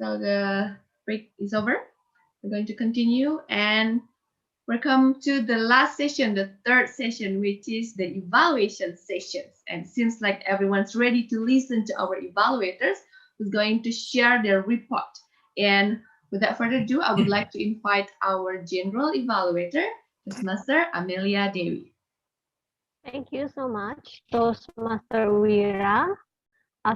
So the break is over. We're going to continue and welcome to the last session, the third session, which is the evaluation sessions. And seems like everyone's ready to listen to our evaluators who's going to share their report. And without further ado, I would like to invite our general evaluator, Toastmaster Amelia Dewi. Thank you so much, Toastmaster Wira.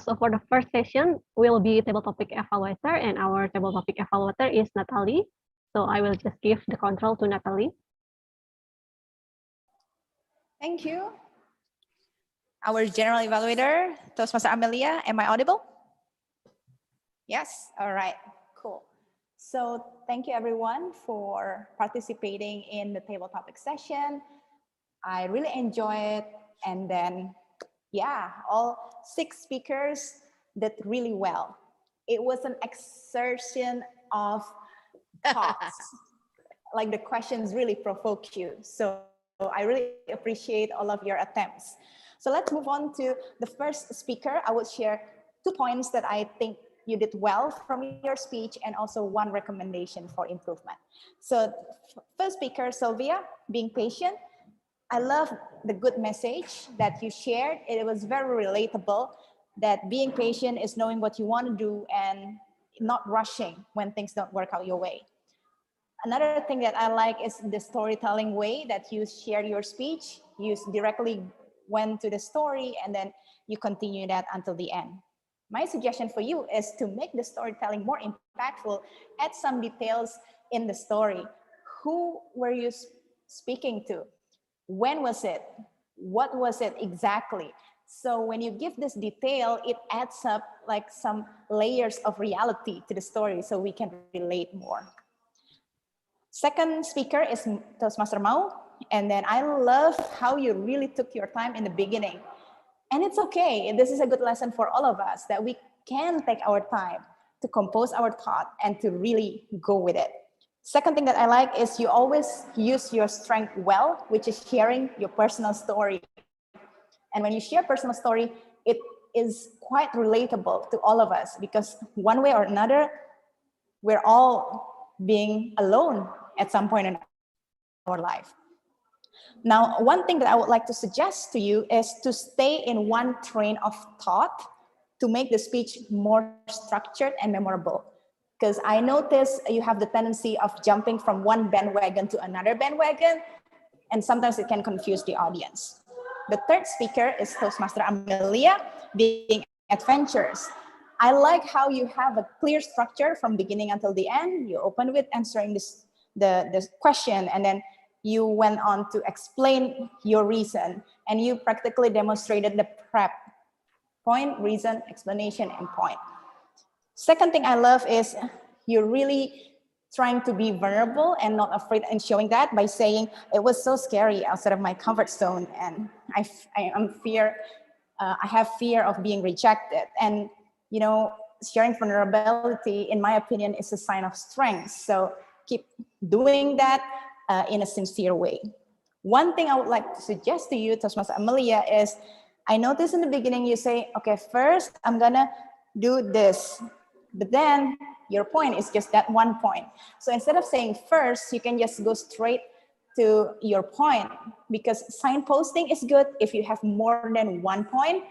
So for the first session, will be table topic evaluator, and our table topic evaluator is Natalie. So I will just give the control to Natalie. Thank you. Our general evaluator, Toastmaster Amelia, am I audible? Yes, all right, cool. So thank you everyone for participating in the table topic session. I really enjoy it. And then, yeah, all 6 speakers did really well. It was an exertion of thoughts. Like the questions really provoke you. So I really appreciate all of your attempts. So let's move on to the first speaker. I will share 2 points that I think you did well from your speech and also 1 recommendation for improvement. So first speaker, Sylvia, being patient. I love the good message that you shared. It was very relatable that being patient is knowing what you want to do and not rushing when things don't work out your way. Another thing that I like is the storytelling way that you shared your speech. You directly went to the story and then you continue that until the end. My suggestion for you is to make the storytelling more impactful, add some details in the story. Who were you speaking to? When was it? What was it exactly? So when you give this detail, it adds up like some layers of reality to the story so we can relate more. Second speaker is Toastmaster Mau. And then I love how you really took your time in the beginning. And it's okay. This is a good lesson for all of us that we can take our time to compose our thought and to really go with it. Second thing that I like is you always use your strength well, which is sharing your personal story. And when you share personal story, it is quite relatable to all of us because one way or another, we're all being alone at some point in our life. Now, one thing that I would like to suggest to you is to stay in one train of thought to make the speech more structured and memorable. Because I notice you have the tendency of jumping from one bandwagon to another bandwagon, and sometimes it can confuse the audience. The third speaker is Toastmaster Amelia, being adventures. I like how you have a clear structure from beginning until the end. You open with answering the question, and then you went on to explain your reason, and you practically demonstrated the prep: point, reason, explanation, and point. Second thing I love is you're really trying to be vulnerable and not afraid and showing that by saying it was so scary outside of my comfort zone, and I have fear of being rejected. And you know, sharing vulnerability, in my opinion, is a sign of strength. So keep doing that in a sincere way. One thing I would like to suggest to you, Toastmaster Amelia, is I noticed in the beginning you say, okay, first I'm gonna do this, but then your point is just that one point. So instead of saying first, you can just go straight to your point, because signposting is good if you have more than one point,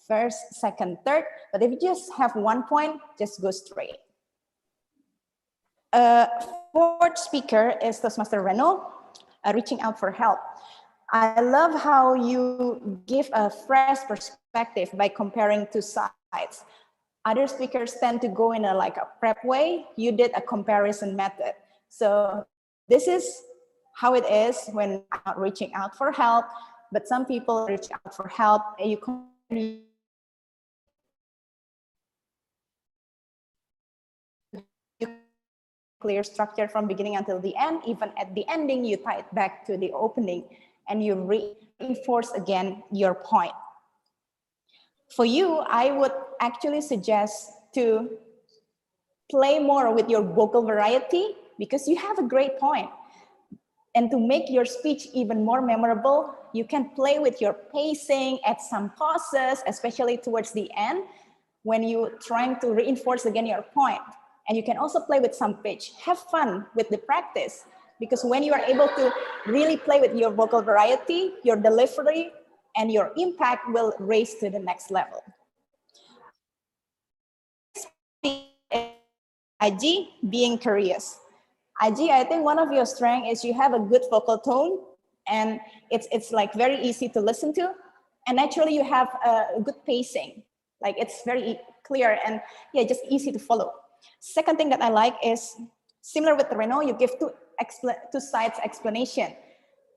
first, second, third, but if you just have one point, just go straight. Fourth speaker is Toastmaster Renault, reaching out for help. I love how you give a fresh perspective by comparing 2 sides. Other speakers tend to go in a prep way. You did a comparison method. So this is how it is when I'm not reaching out for help, but some people reach out for help, and you clear structure from beginning until the end. Even at the ending, you tie it back to the opening and you reinforce again your point. For you, I would actually suggest to play more with your vocal variety, because you have a great point. And to make your speech even more memorable, you can play with your pacing, add some pauses, especially towards the end when you're trying to reinforce again your point. And you can also play with some pitch. Have fun with the practice, because when you are able to really play with your vocal variety, your delivery, and your impact will raise to the next level. Aji, being curious. Aji, I think one of your strengths is you have a good vocal tone, and it's like very easy to listen to, and naturally you have a good pacing. Like it's very clear and yeah, just easy to follow. Second thing that I like is similar with Reno, you give two sides explanation,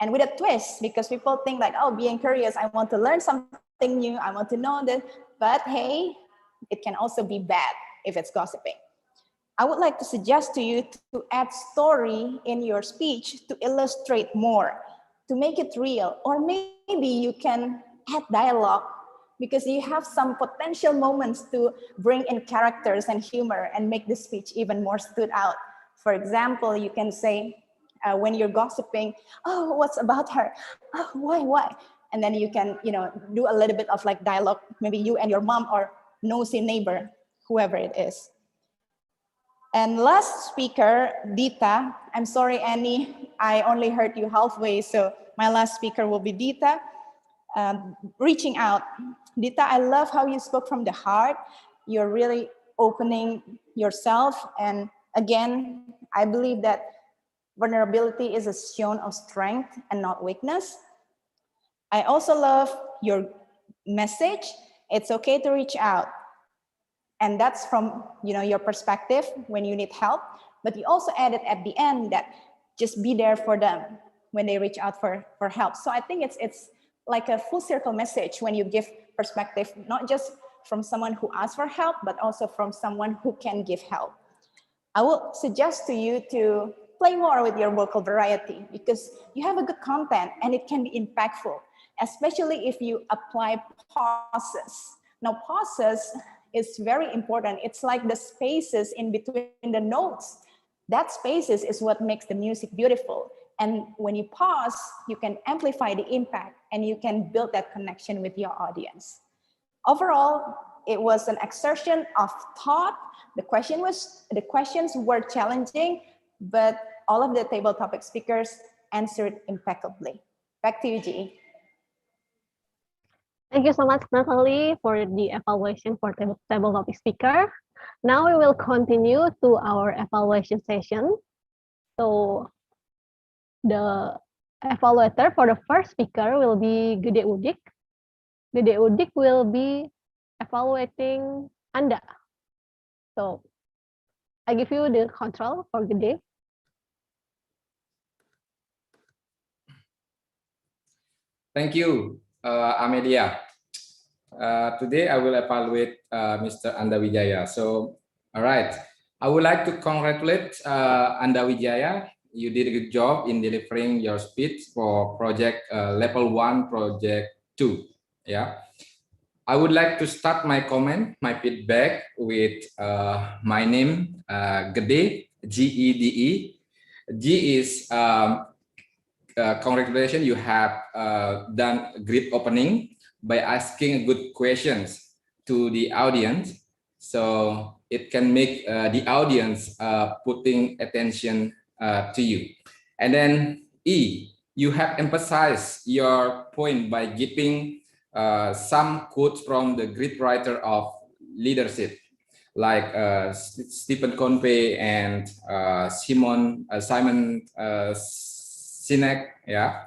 and with a twist, because people think like, oh, being curious, I want to learn something new, I want to know this, but hey, it can also be bad if it's gossiping. I would like to suggest to you to add story in your speech to illustrate more, to make it real, or maybe you can add dialogue because you have some potential moments to bring in characters and humor and make the speech even more stood out. For example, you can say when you're gossiping, oh, what's about her? Oh, why? And then you can, do a little bit of like dialogue, maybe you and your mom or nosy neighbor, whoever it is. And last speaker, Dita. I'm sorry, Annie, I only heard you halfway, so my last speaker will be Dita. Reaching out. Dita, I love how you spoke from the heart. You're really opening yourself. And again, I believe that vulnerability is a shown of strength and not weakness. I also love your message. It's okay to reach out. And that's from your perspective when you need help. But you also added at the end that just be there for them when they reach out for help. So I think it's like a full circle message when you give perspective, not just from someone who asks for help, but also from someone who can give help. I would suggest to you to play more with your vocal variety because you have a good content and it can be impactful, especially if you apply pauses. Now, pauses is very important. It's like the spaces in between the notes. That spaces is what makes the music beautiful. And when you pause, you can amplify the impact and you can build that connection with your audience. Overall, it was an exertion of thought. The questions were challenging, but all of the table topic speakers answered impeccably. Back to you, G. Thank you so much, Natalie, for the evaluation for table topic speaker. Now we will continue to our evaluation session. So the evaluator for the first speaker will be Gede Udik. Gede Udik will be evaluating Anda. So I give you the control for Gede. Thank you, Amelia. Today I will evaluate Mr. Anda Wijaya. So, all right. I would like to congratulate Anda Wijaya. You did a good job in delivering your speech for project level 1, project 2. Yeah. I would like to start my comment, my feedback with my name, Gede, G-E-D-E. G is congratulations, you have done a great opening by asking good questions to the audience. So it can make the audience putting attention to you. And then E, you have emphasized your point by giving some quotes from the great writer of leadership, like Stephen Covey and Simon Sinek, yeah.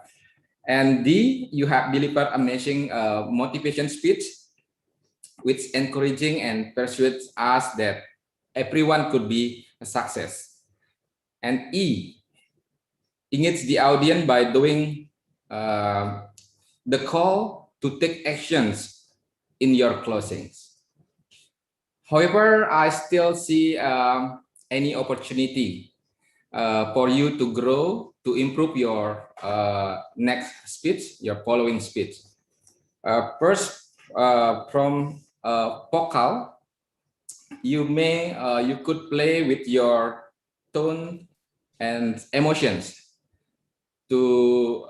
And D, you have delivered amazing motivation speech, which encouraging and persuades us that everyone could be a success. And E, engage the audience by doing the call to take actions in your closings. However, I still see any opportunity for you to grow, to improve your next speech, your following speech. First, from vocal, you could play with your tone and emotions to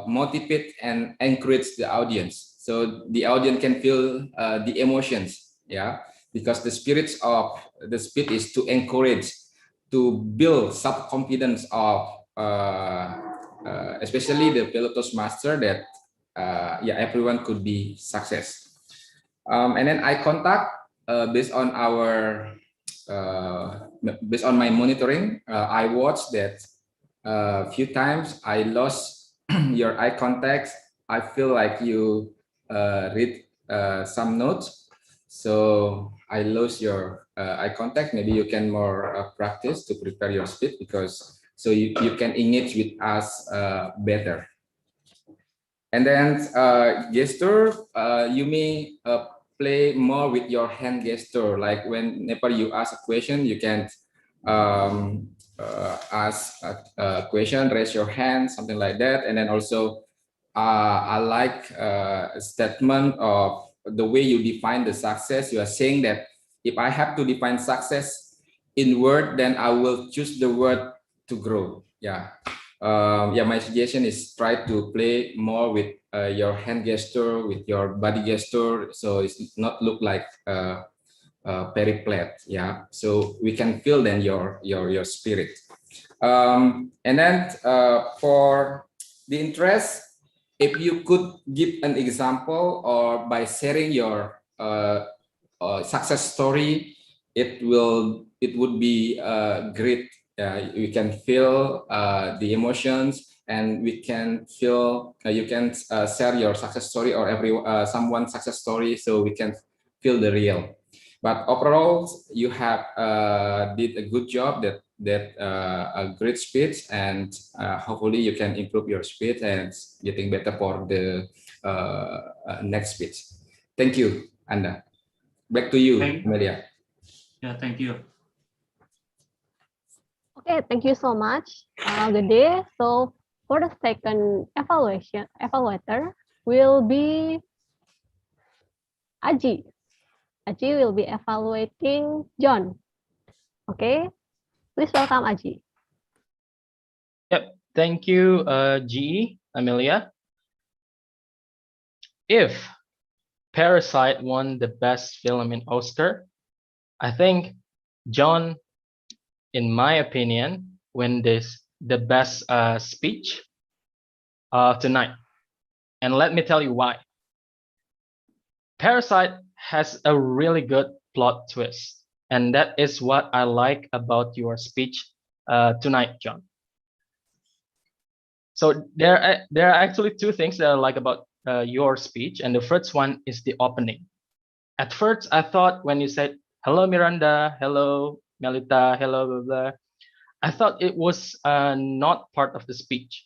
motivate and encourage the audience, so the audience can feel the emotions, yeah, because the spirits of the speech is to encourage, to build self-confidence of especially the fellow Toastmaster that yeah, everyone could be success. And then eye contact, based on our based on my monitoring, I watched that a few times I lost your eye contact. I feel like you read some notes, so I lost your eye contact. Maybe you can more practice to prepare your speech, because so you can engage with us better. And then gesture, you may play more with your hand gesture. Like whenever you ask a question, you can ask a question, raise your hand, something like that. And then also, I like a statement of the way you define the success. You are saying that if I have to define success in word, then I will choose the word to grow. Yeah. Yeah, my suggestion is try to play more with your hand gesture, with your body gesture, so it's not look like very flat. Yeah, so we can feel then your spirit. And then for the interest, if you could give an example or by sharing your success story, it would be great. We can feel the emotions, and we can feel you can share your success story or someone's success story, so we can feel the real. But overall, you have did a good job, that a great speech, and hopefully you can improve your speech and getting better for the next speech. Thank you, Anda. Back to you, Amelia. Yeah, thank you. Okay, thank you so much. Good day. So for the second evaluator will be Aji. Aji will be evaluating John. Okay, please welcome Aji. Yep, thank you, GE, Amelia. If Parasite won the best film in Oscar, I think John, in my opinion, win the best speech tonight. And let me tell you why. Parasite has a really good plot twist, and that is what I like about your speech tonight, John. So there are actually two things that I like about your speech, and the first one is the opening. At first, I thought when you said "Hello, Miranda," "Hello, Melita," "Hello, blah blah," I thought it was not part of the speech.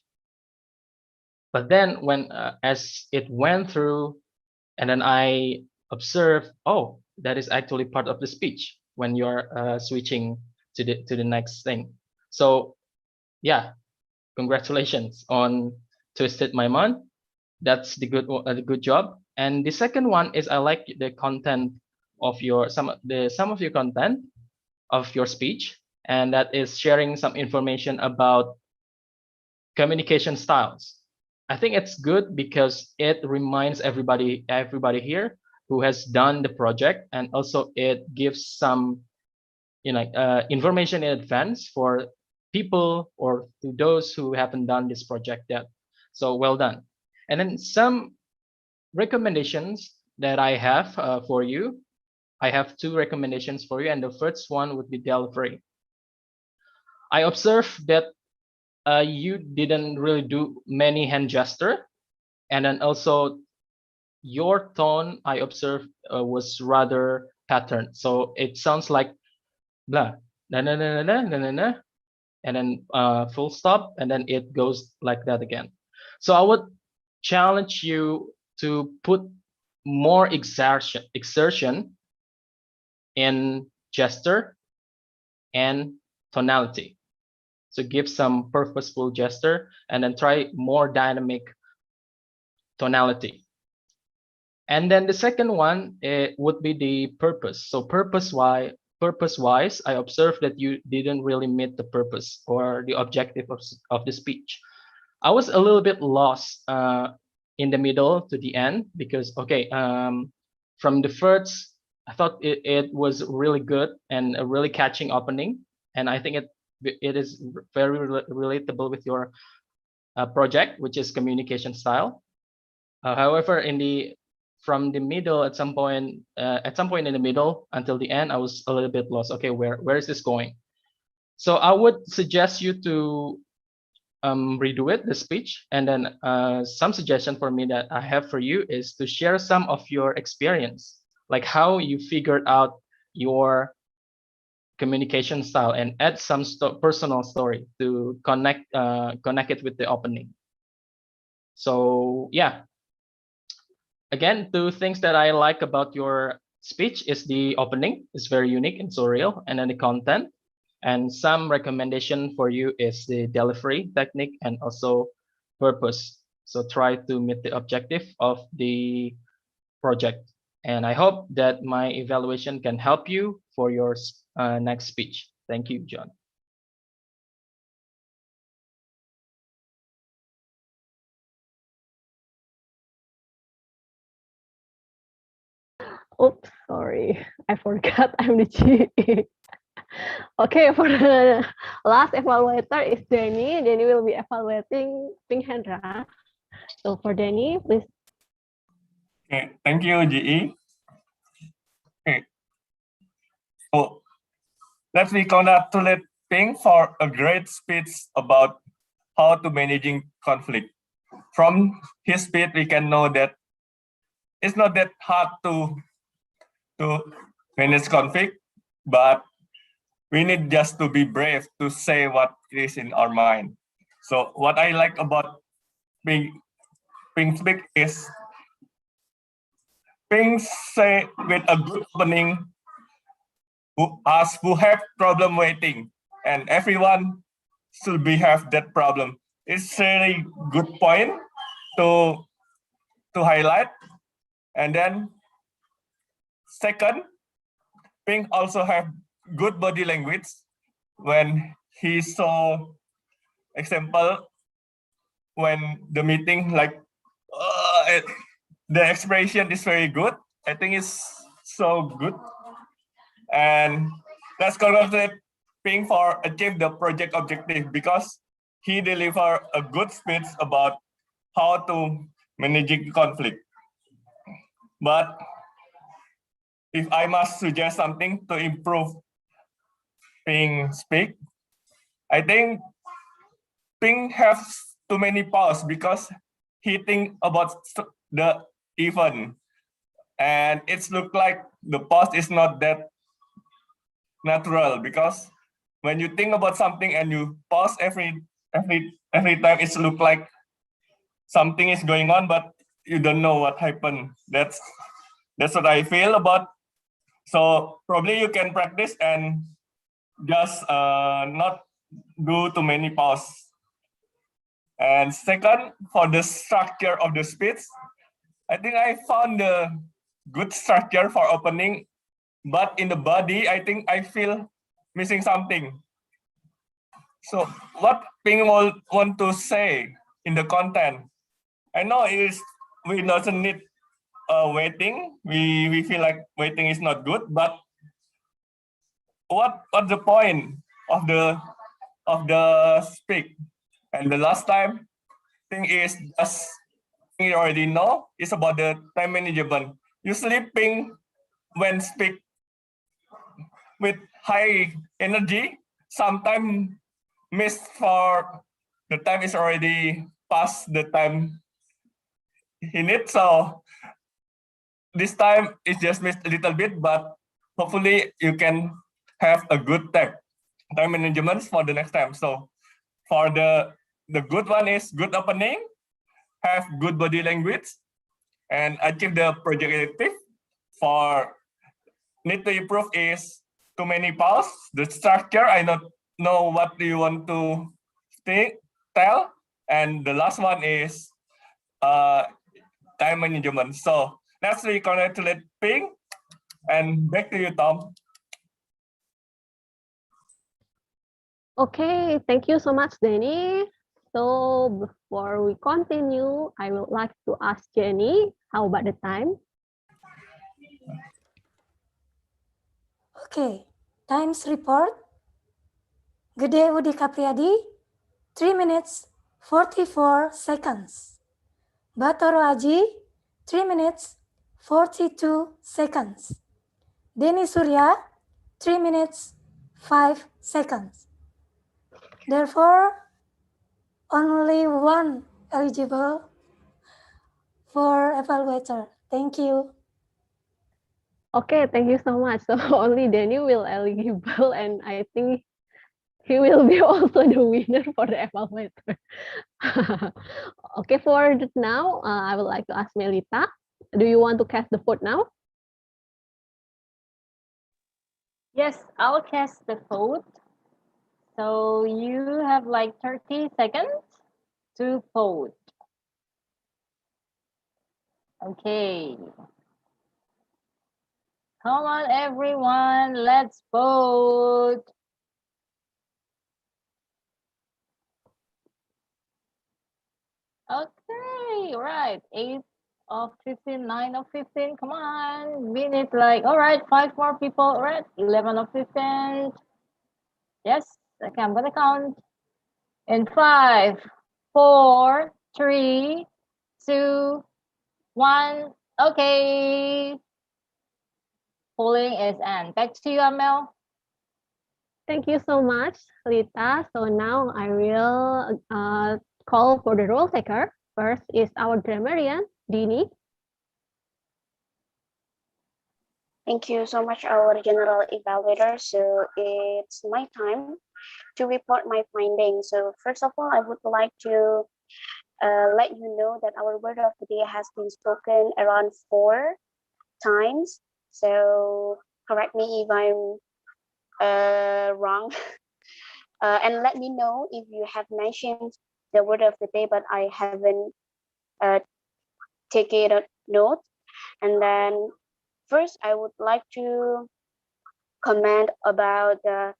But then when as it went through, and then I observed, oh, that is actually part of the speech when you're switching to the next thing. So yeah, congratulations on Twisted My Mind. That's the good job. And the second one is I like the content of your some of your content of your speech, and that is sharing some information about communication styles. I think it's good because it reminds everybody here who has done the project, and also it gives some information in advance for people or to those who haven't done this project yet. So well done. And then some recommendations that I have for you. I have two recommendations for you, and the first one would be delivery. I observed that you didn't really do many hand gesture, and then also your tone I observed was rather patterned. So it sounds like blah, na na na na na na na, and then full stop, and then it goes like that again. So I would challenge you to put more exertion in gesture and tonality. So give some purposeful gesture, and then try more dynamic tonality. And then the second one would be the purpose. So purpose-wise, I observed that you didn't really meet the purpose or the objective of the speech. I was a little bit lost in the middle to the end, because okay, from the first I thought it was really good and a really catching opening, and I think it is very relatable with your project, which is communication style. However, from the middle, at some point in the middle until the end, I was a little bit lost. Okay, where is this going? So I would suggest you to redo it, the speech, and then some suggestion for me that I have for you is to share some of your experience, like how you figured out your communication style, and add some personal story to connect it with the opening. So yeah, again, two things that I like about your speech is the opening is very unique and so real, and then the content. And some recommendation for you is the delivery technique and also purpose. So try to meet the objective of the project. And I hope that my evaluation can help you for your next speech. Thank you, John. Oops, sorry, I forgot I'm the GE. Okay, for the last evaluator is Denny. Denny will be evaluating Pink Hendra. So for Denny, please. Okay, thank you, GE. Okay, so let me congratulate Pink for a great speech about how to managing conflict. From his speech, we can know that it's not that hard to manage conflict, but we need just to be brave to say what is in our mind. So what I like about Pink speak is Pink say with a good opening who have problem waiting, and everyone should be have that problem. It's really good point to highlight. And then second, Pink also have good body language when he saw example when the meeting like the expression is very good. I think it's so good. And let's congratulate Pink for achieve the project objective because he delivered a good speech about how to manage conflict. But if I must suggest something to improve Pink speak, I think Pink has too many pause because he think about the event, and it's look like the pause is not that natural because when you think about something and you pause every time, it's look like something is going on, but you don't know what happened. That's what I feel about. So probably you can practice and just not do too many pause. And second, for the structure of the speech, I think I found the good structure for opening, but in the body, I think I feel missing something. So what Ping want to say in the content? I know we doesn't need waiting. We feel like waiting is not good, but what's the point of the speak? And the last time thing is just you already know is about the time management. Usually Ping when speak with high energy, sometimes miss for the time is already past the time he needs. So this time it's just missed a little bit, but hopefully you can have a good time management for the next time. So for the good one is good opening, have good body language, and achieve the project objective. For need to improve is too many pause. The structure, I don't know what do you want to tell. And the last one is time management. So let's congratulate Ping. And back to you, Tom. Okay, thank you so much, Denny. So before we continue, I would like to ask Jenny, how about the time? Okay, times report. Gede Udi Capriadi, 3 minutes 44 seconds. Batoro Aji, 3 minutes 42 seconds. Denny Surya, 3 minutes 5 seconds. Therefore, only one eligible for evaluator. Thank you. Okay, thank you so much. So only Daniel will eligible, and I think he will be also the winner for the evaluator. Okay, for now, I would like to ask Melita, do you want to cast the vote now? Yes, I'll cast the vote. So you have like 30 seconds to vote. Okay. Come on, everyone, let's vote. Okay, right. 8 of 15, 9 of 15. Come on. We need like, all right, 5 more people. All right, 11 of 15. Yes. Okay, I'm gonna count. In 5, 4, 3, 2, 1. Okay. Polling is end. Back to you, Amel. Thank you so much, Lita. So now I will call for the roll taker. First is our grammarian, Dini. Thank you so much, our general evaluator. So it's my time to report my findings. So first of all, I would like to let you know that our word of the day has been spoken around 4 times. So correct me if I'm wrong. And let me know if you have mentioned the word of the day, but I haven't taken a note. And then first, I would like to comment about the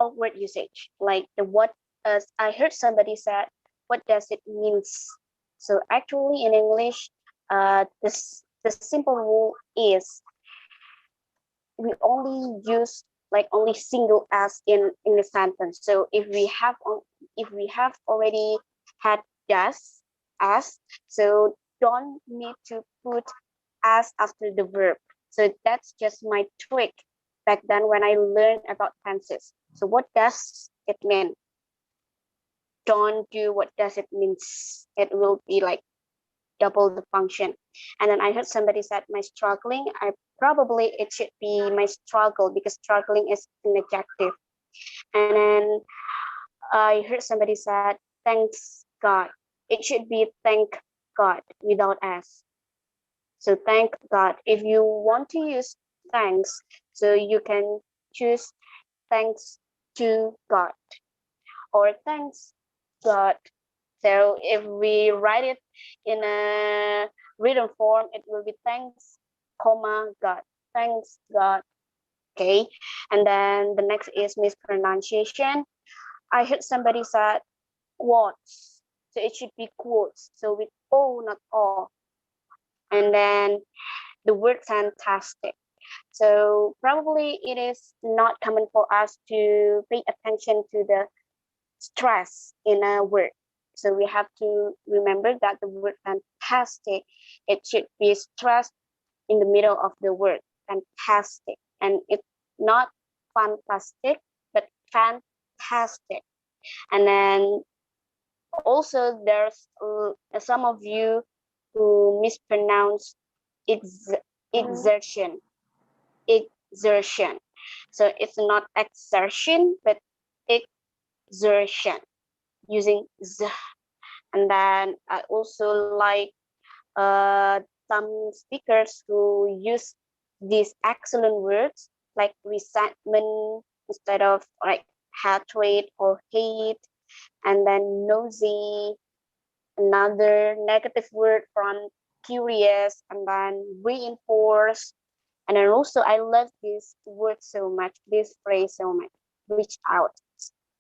awkward usage, like the what. I heard somebody said, "What does it means?" So actually, in English, the simple rule is we only use like only single s in the sentence. So if we have already had does as, so don't need to put as after the verb. So that's just my trick back then when I learned about tenses. So what does it mean? Don't do what does it means. It will be like double the function. And then I heard somebody said my struggling. I probably it should be my struggle because struggling is an adjective. And then I heard somebody said thanks God. It should be thank God without s. So thank God. If you want to use thanks, so you can choose thanks to God or thanks God. So if we write it in a written form, it will be thanks, comma, God. Thanks, God. Okay. And then the next is mispronunciation. I heard somebody said quotes. So it should be quotes. So with O, not O. And then the word fantastic. So probably it is not common for us to pay attention to the stress in a word. So we have to remember that the word fantastic, it should be stressed in the middle of the word, fantastic. And it's not fantastic, but fantastic. And then also there's some of you who mispronounce exertion, exertion. So it's not exertion, but exertion using z. And then I also like some speakers who use these excellent words like resentment instead of like hatred or hate, and then nosy, another negative word from curious, and then reinforce. And then also I love this word so much, this phrase so much, reach out.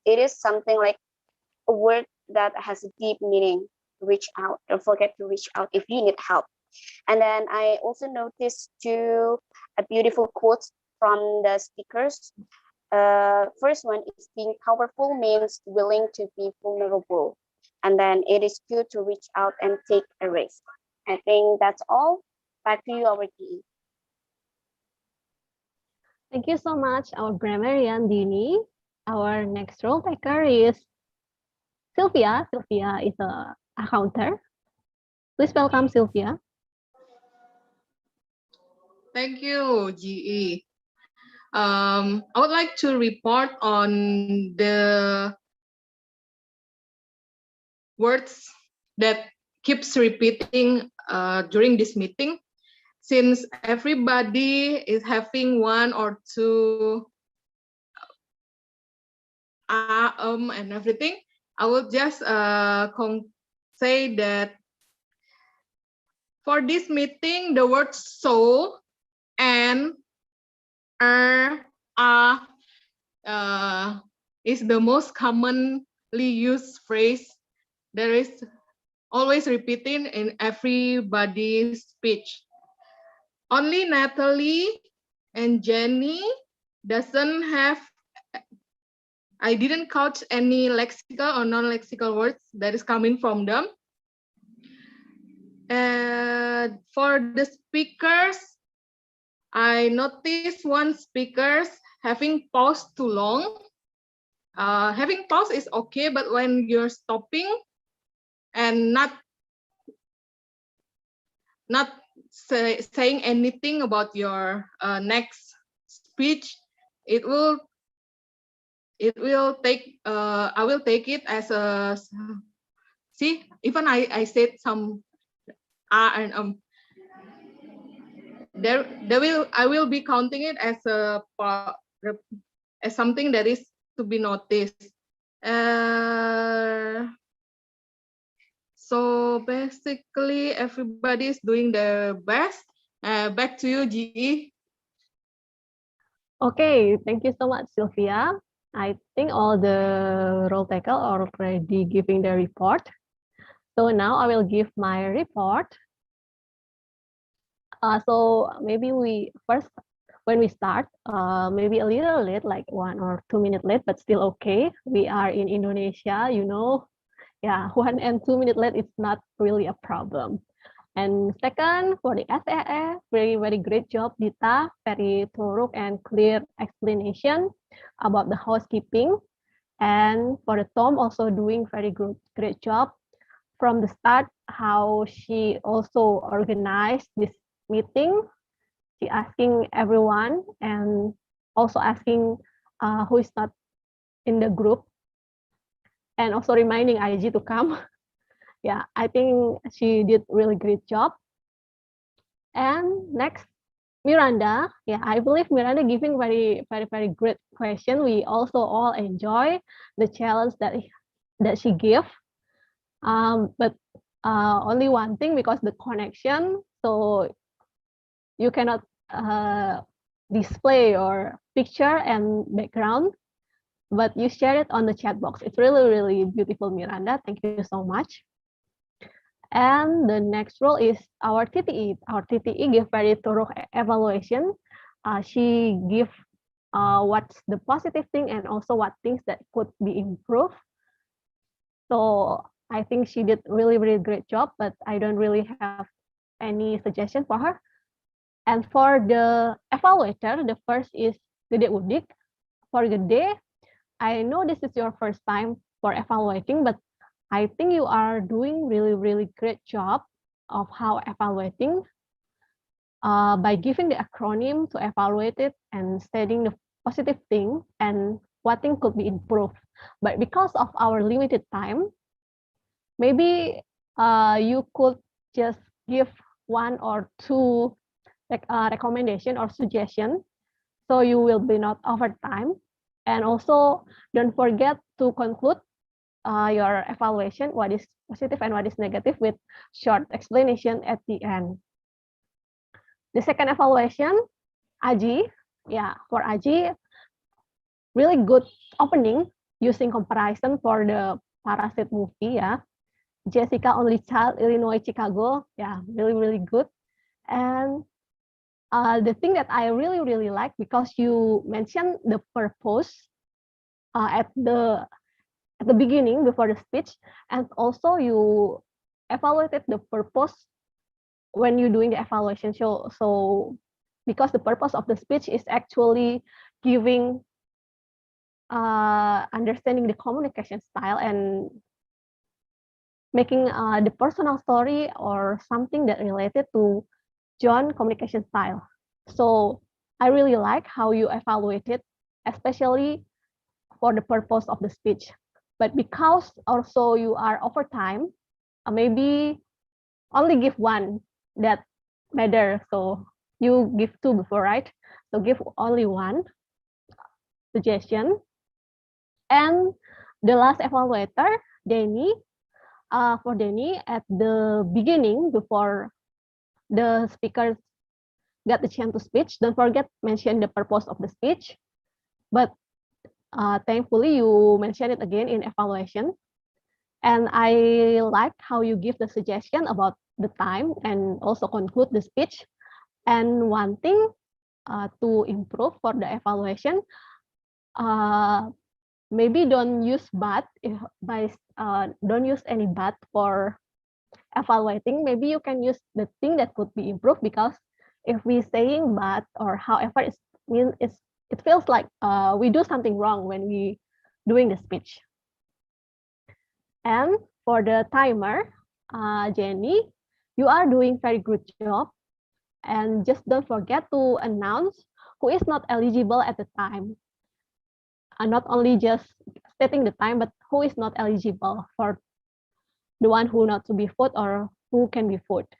It is something like a word that has a deep meaning. Reach out. Don't forget to reach out if you need help. And then I also noticed two beautiful quotes from the speakers. First one is being powerful means willing to be vulnerable. And then it is good to reach out and take a risk. I think that's all. Back to you, our DE. Thank you so much, our grammarian Dini. Our next role taker is Sylvia. Sylvia is a accountant. Please welcome Sylvia. Thank you, GE. I would like to report on the words that keeps repeating during this meeting. Since everybody is having one or two and everything, I will just say that for this meeting, the word so and is the most commonly used phrase that is always repeating in everybody's speech. Only Natalie and Jenny doesn't have, I didn't couch any lexical or non-lexical words that is coming from them. For the speakers, I noticed one speakers having paused too long. Having pause is okay, but when you're stopping and not saying anything about your next speech, it will take I will take it as a, see, even I said some and I will be counting it as a as something that is to be noticed. So basically everybody is doing their best. Back to you, GE. Okay, thank you so much, Sylvia. I think all the role taker are already giving their report. So now I will give my report. So maybe we first, when we start, maybe a little late, like 1 or 2 minutes late, but still okay. We are in Indonesia, you know. Yeah, 1 and 2 minutes late, it's not really a problem. And second, for the SAE, very great job, Dita. Very thorough and clear explanation about the housekeeping. And for the Tom, also doing very great job from the start, how she also organized this meeting. She asking everyone and also asking who is not in the group, and also reminding IG to come. Yeah, I think she did really great job. And next, Miranda. Yeah, I believe Miranda giving very great question. We also all enjoy the challenge that she gave. But only one thing, because the connection, so you cannot display your picture and background, but you share it on the chat box. It's really beautiful, Miranda. Thank you so much. And the next role is our TTE. Our TTE give very thorough evaluation. She give what's the positive thing and also what things that could be improved. So I think she did really great job, but I don't really have any suggestion for her. And for the evaluator, the first is Gede Udik. For Gede, I know this is your first time for evaluating, but I think you are doing really great job of how evaluating by giving the acronym to evaluate it and stating the positive thing and what thing could be improved. But because of our limited time, maybe you could just give 1 or 2 recommendation or suggestion, so you will be not over time. And also don't forget to conclude your evaluation, what is positive and what is negative, with short explanation at the end. The second evaluation, Aji. Yeah, for Aji, really good opening using comparison for the Parasite movie. Yeah, Jessica Only Child, Illinois, Chicago. Yeah, really good. And the thing that I really like, because you mentioned the purpose at the beginning before the speech, and also you evaluated the purpose when you're doing the evaluation. So because the purpose of the speech is actually giving understanding the communication style and making the personal story or something that related to John communication style. So I really like how you evaluate it, especially for the purpose of the speech. But because also you are over time, maybe only give one that matter. So you give two before, right? So give only one suggestion. And the last evaluator, Denny, for Denny, at the beginning, before the speakers get the chance to speech, don't forget mention the purpose of the speech. But thankfully, you mention it again in evaluation. And I like how you give the suggestion about the time and also conclude the speech. And one thing to improve for the evaluation, maybe don't use don't use any but for evaluating. Maybe you can use the thing that could be improved, because if we saying but or however, it feels like we do something wrong when we doing the speech. And for the timer, Jenny, you are doing very good job. And just don't forget to announce who is not eligible at the time. And not only just stating the time, but who is not eligible for the one who not to be voted or who can be voted.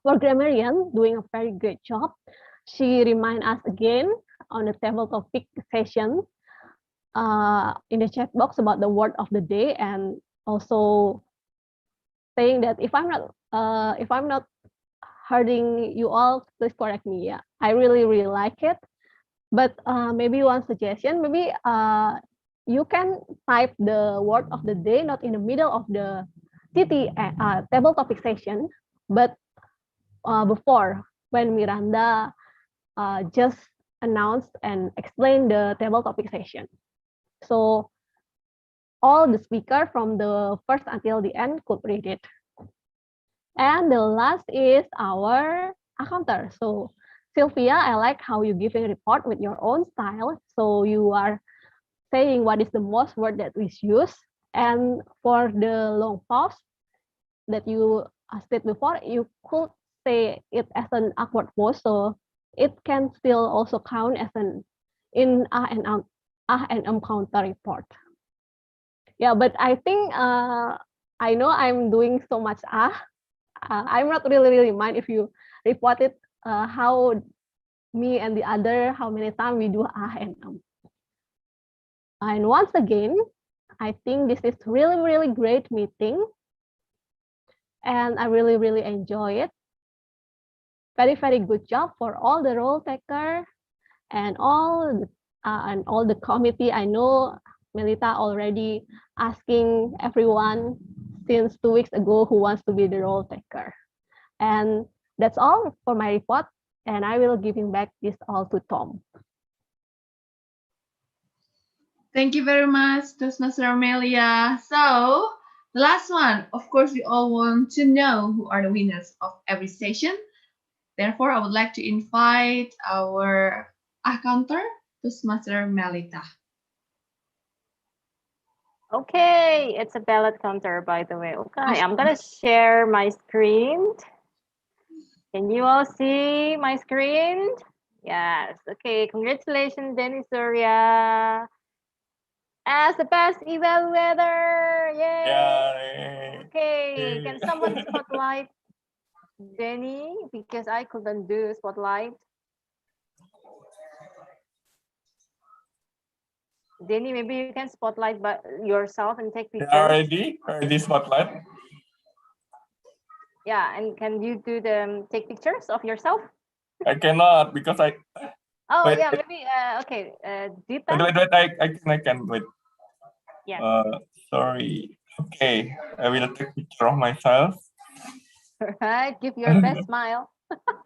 For Grammarian, doing a very great job. She remind us again on the table topic session in the chat box about the word of the day, and also saying that if I'm not hurting you all, please correct me. Yeah, I really like it. But maybe one suggestion, maybe you can type the word of the day not in the middle of the TT table topic session, but before, when Miranda just announced and explained the table topic session. So all the speaker from the first until the end could read it. And the last is our accounter. So Sylvia, I like how you give a report with your own style. So you are saying what is the most word that we use. And for the long pause that you said before, you could say it as an awkward pause. So it can still also count as an in and counter report. Yeah, but I think I know I'm doing so much I'm not really mind if you report it how me and the other how many times we do and And once again, I think this is really great meeting, and I really enjoy it. Very good job for all the role taker and all the committee. I know Melita already asking everyone since 2 weeks ago who wants to be the role taker. And that's all for my report, and I will giving back this all to Tom. Thank you very much, Toastmaster Amelia. So, the last one, of course, we all want to know who are the winners of every session. Therefore, I would like to invite our accountant, Toastmaster Melita. Okay, it's a ballot counter, by the way. Okay, I'm gonna share my screen. Can you all see my screen? Yes. Okay, congratulations, Dennis Surya, as the best evaluator. Yay! Yeah. Okay, can someone spotlight Denny, because I couldn't do spotlight. Denny, maybe you can spotlight by yourself and take pictures. Already spotlight. Yeah, and can you do the take pictures of yourself? I cannot because I. Oh wait, yeah, maybe okay. Dita? I can wait. Yeah. Sorry. Okay, I will take picture of myself. All right, give your best smile.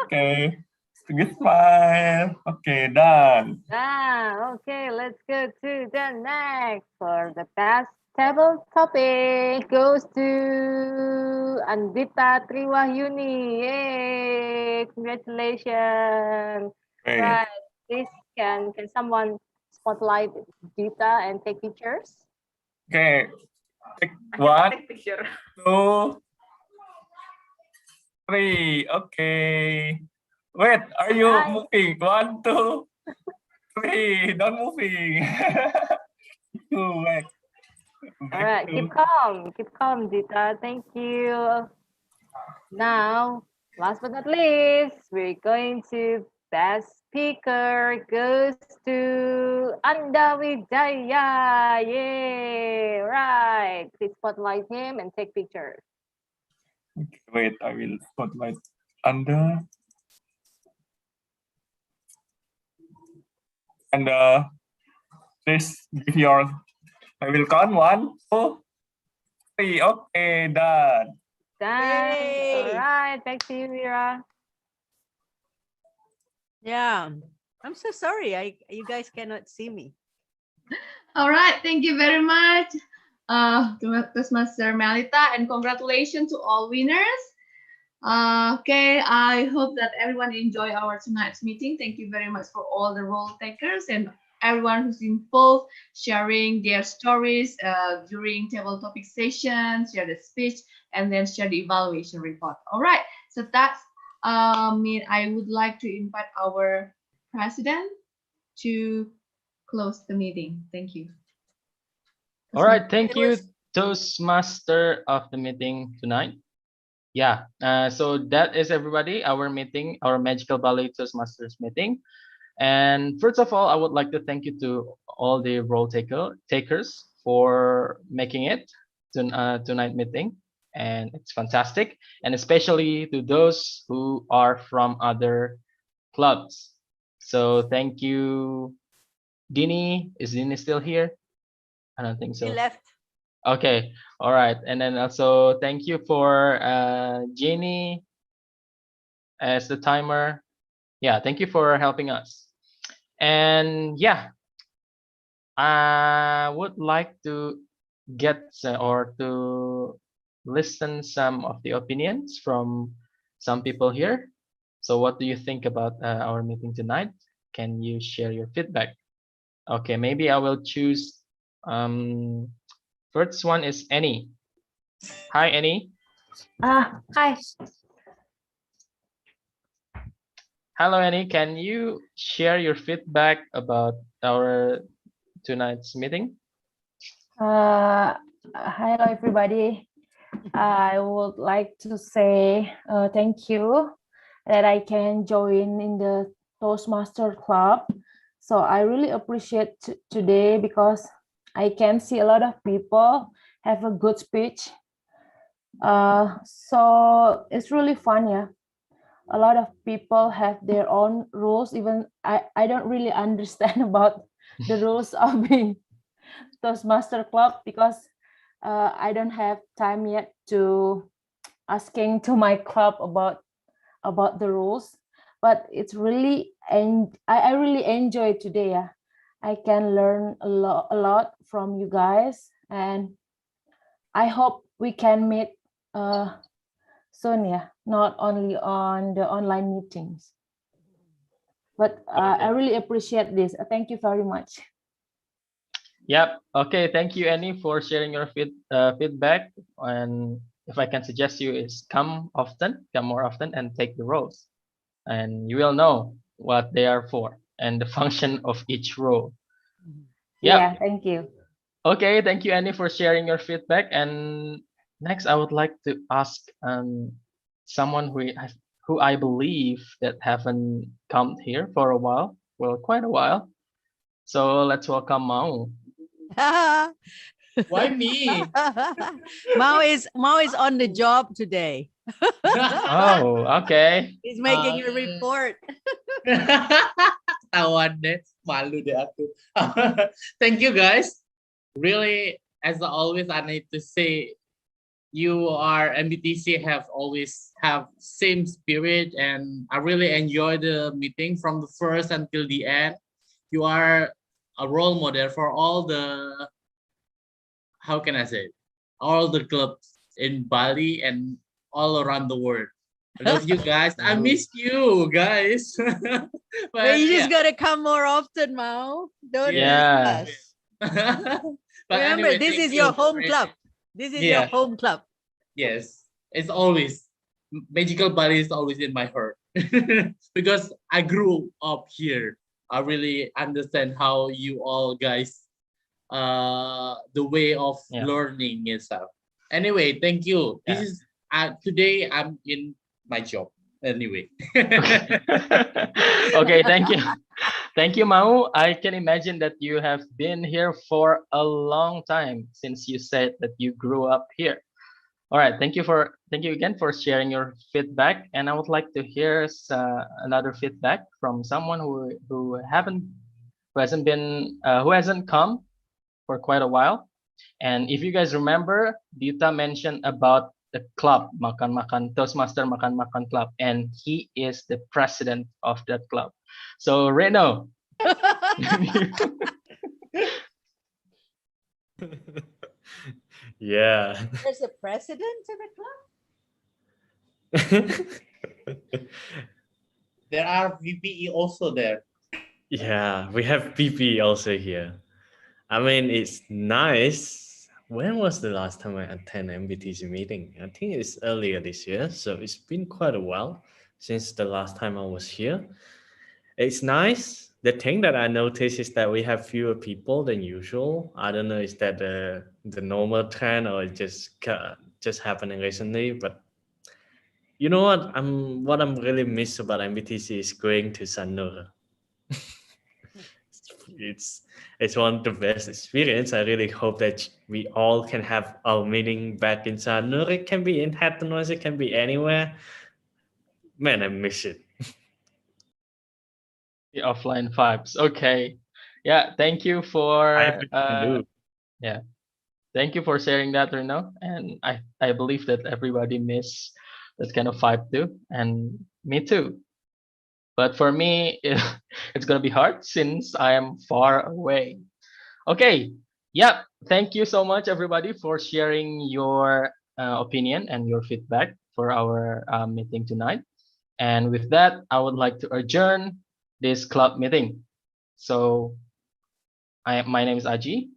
Okay. Good smile. Okay, done. Okay, let's go to the next. For the best table topic goes to Andita Triwahyuni. Yay! Congratulations. Okay. Right. Please can someone spotlight Dita and take pictures? Okay. Take one, two, three. Okay. Wait, are you Nice. moving? One, two, three. Don't moving. Wait. All right, keep calm, Dita. Thank you. Now, last but not least, we're going to best speaker goes to Anda Wijaya. Yay! Right. Please spotlight him and take pictures. Wait, I will spotlight under. And please give your. I will count one, two, three. Okay, done. Done. All Yay. right. Back to you, Mira. Yeah. I'm so sorry. You guys cannot see me. All right, thank you very much, Toastmaster Melita, and congratulations to all winners. Okay, I hope that everyone enjoy our tonight's meeting. Thank you very much for all the role takers and everyone who's involved, sharing their stories during table topic sessions, share the speech, and then share the evaluation report. All right, so that's I would like to invite our president to close the meeting. Thank you. All right, thank you, Toastmaster of the meeting tonight. Yeah, so that is everybody, our meeting, our Magical Ballet Toastmasters meeting. And first of all, I would like to thank you to all the role takers for making it to tonight meeting. And it's fantastic. And especially to those who are from other clubs. So thank you, Dini. Is Dini still here? I don't think so. He left. Okay, all right. And then also thank you for Jenny as the timer. Yeah, thank you for helping us. And yeah, I would like to get or to listen some of the opinions from some people here. So what do you think about our meeting tonight? Can you share your feedback? Okay, maybe I will choose first one is Annie. Hi, Annie. Hi. Hello, Annie. Can you share your feedback about our tonight's meeting? Hello, everybody. I would like to say thank you that I can join in the Toastmaster Club. So I really appreciate today because I can see a lot of people have a good speech. So it's really fun, yeah. A lot of people have their own rules. Even I don't really understand about the rules of being Toastmaster Club because I don't have time yet to asking to my club about the rules. But it's really, and I really enjoy today. Yeah. I can learn a lot from you guys, and I hope we can meet soon. Yeah, not only on the online meetings. But I really appreciate this. Thank you very much. Yep. Okay. Thank you, Annie, for sharing your feedback. And if I can suggest you is come more often, and take the roles, and you will know what they are for and the function of each role. Yep. Yeah. Thank you. Okay. Thank you, Annie, for sharing your feedback. And next, I would like to ask someone who I believe that haven't come here for a while. Well, quite a while. So let's welcome Mao. Why me? Mao is on the job today. Oh, okay. He's making a report. Tawan deh, malu deh aku. Thank you guys. Really, as always, I need to say you are MBTC have always have same spirit, and I really enjoy the meeting from the first until the end. You are a role model for all the, how can I say it? All the clubs in Bali and all around the world. I love you guys. I miss you guys. But But you yeah. just gotta come more often, Mao. Don't miss Yeah. us. But Remember, anyway, this thank is you your for home it. club. This is your Yeah. home club. Yes, it's always Magical Bali is always in my heart because I grew up here. I really understand how you all guys the way of Yeah. learning and stuff. Anyway, thank you. This Yeah. is today I'm in my job. Anyway. Okay, thank you. Thank you, Mau. I can imagine that you have been here for a long time since you said that you grew up here. All right, thank you again for sharing your feedback, and I would like to hear another feedback from someone who hasn't been who hasn't come for quite a while. And if you guys remember, Dita mentioned about the club, Makan Makan Toastmaster Makan Makan Club, and he is the president of that club. So Reno, Yeah. There's a president to the club. There are VPE also there. Yeah, we have PP also here. I mean, it's nice. When was the last time I attended MBTC meeting? I think it's earlier this year. So it's been quite a while since the last time I was here. It's nice. The thing that I noticed is that we have fewer people than usual. I don't know, is that the normal trend or it just happening recently? But you know what I'm really miss about MBTC is going to Sanur. it's it's one of the best experience. I really hope that we all can have our meeting back in Sanur. It can be in Hatton, it can be anywhere. Man, I miss it. the offline vibes. Okay, yeah, thank you I for do. yeah, thank you for sharing that, Reno. And I believe that everybody miss that kind of vibe too, and me too. But for me, it's gonna be hard since I am far away. Okay. Yep. Thank you so much, everybody, for sharing your opinion and your feedback for our meeting tonight. And with that, I would like to adjourn this club meeting. So, my name is Aji,